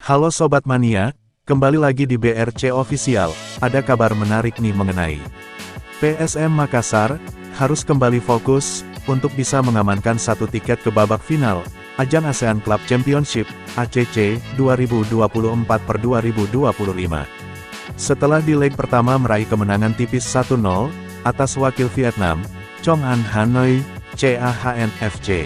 Halo Sobat Mania, kembali lagi di BRC Official. Ada kabar menarik nih mengenai PSM Makassar, harus kembali fokus, untuk bisa mengamankan satu tiket ke babak final, ajang ASEAN Club Championship, ACC, 2024/2025. Setelah di leg pertama meraih kemenangan tipis 1-0, atas wakil Vietnam, Chong An Hanoi, CAHN FC.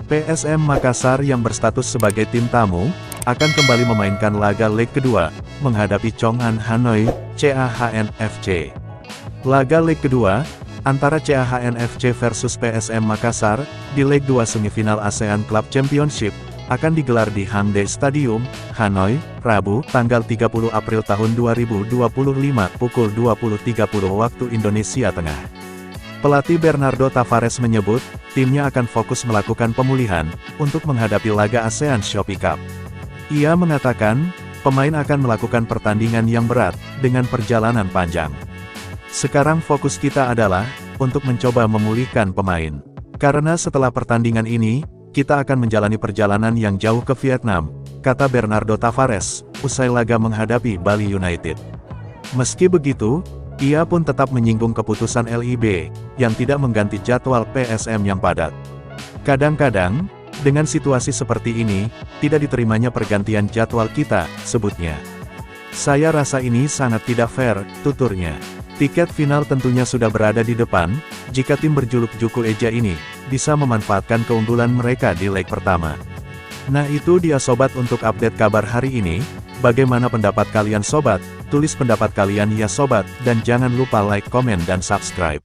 PSM Makassar yang berstatus sebagai tim tamu, akan kembali memainkan laga leg kedua, menghadapi Chong An Hanoi, CAHN FC. Laga leg kedua, antara CAHN FC versus PSM Makassar, di leg 2 semifinal ASEAN Club Championship, akan digelar di Hangdae Stadium, Hanoi, Rabu, tanggal 30 April tahun 2025, pukul 20.30 waktu Indonesia Tengah. Pelatih Bernardo Tavares menyebut, timnya akan fokus melakukan pemulihan, untuk menghadapi laga ASEAN Shopee Cup. Ia mengatakan, pemain akan melakukan pertandingan yang berat, dengan perjalanan panjang. Sekarang fokus kita adalah, untuk mencoba memulihkan pemain. Karena setelah pertandingan ini, kita akan menjalani perjalanan yang jauh ke Vietnam, kata Bernardo Tavares, usai laga menghadapi Bali United. Meski begitu, ia pun tetap menyinggung keputusan LIB, yang tidak mengganti jadwal PSM yang padat. Kadang-kadang, dengan situasi seperti ini, tidak diterimanya pergantian jadwal kita, sebutnya. Saya rasa ini sangat tidak fair, tuturnya. Tiket final tentunya sudah berada di depan, jika tim berjuluk Juku Eja ini, bisa memanfaatkan keunggulan mereka di leg pertama. Nah itu dia sobat untuk update kabar hari ini, bagaimana pendapat kalian sobat? Tulis pendapat kalian ya sobat, dan jangan lupa like, komen dan subscribe.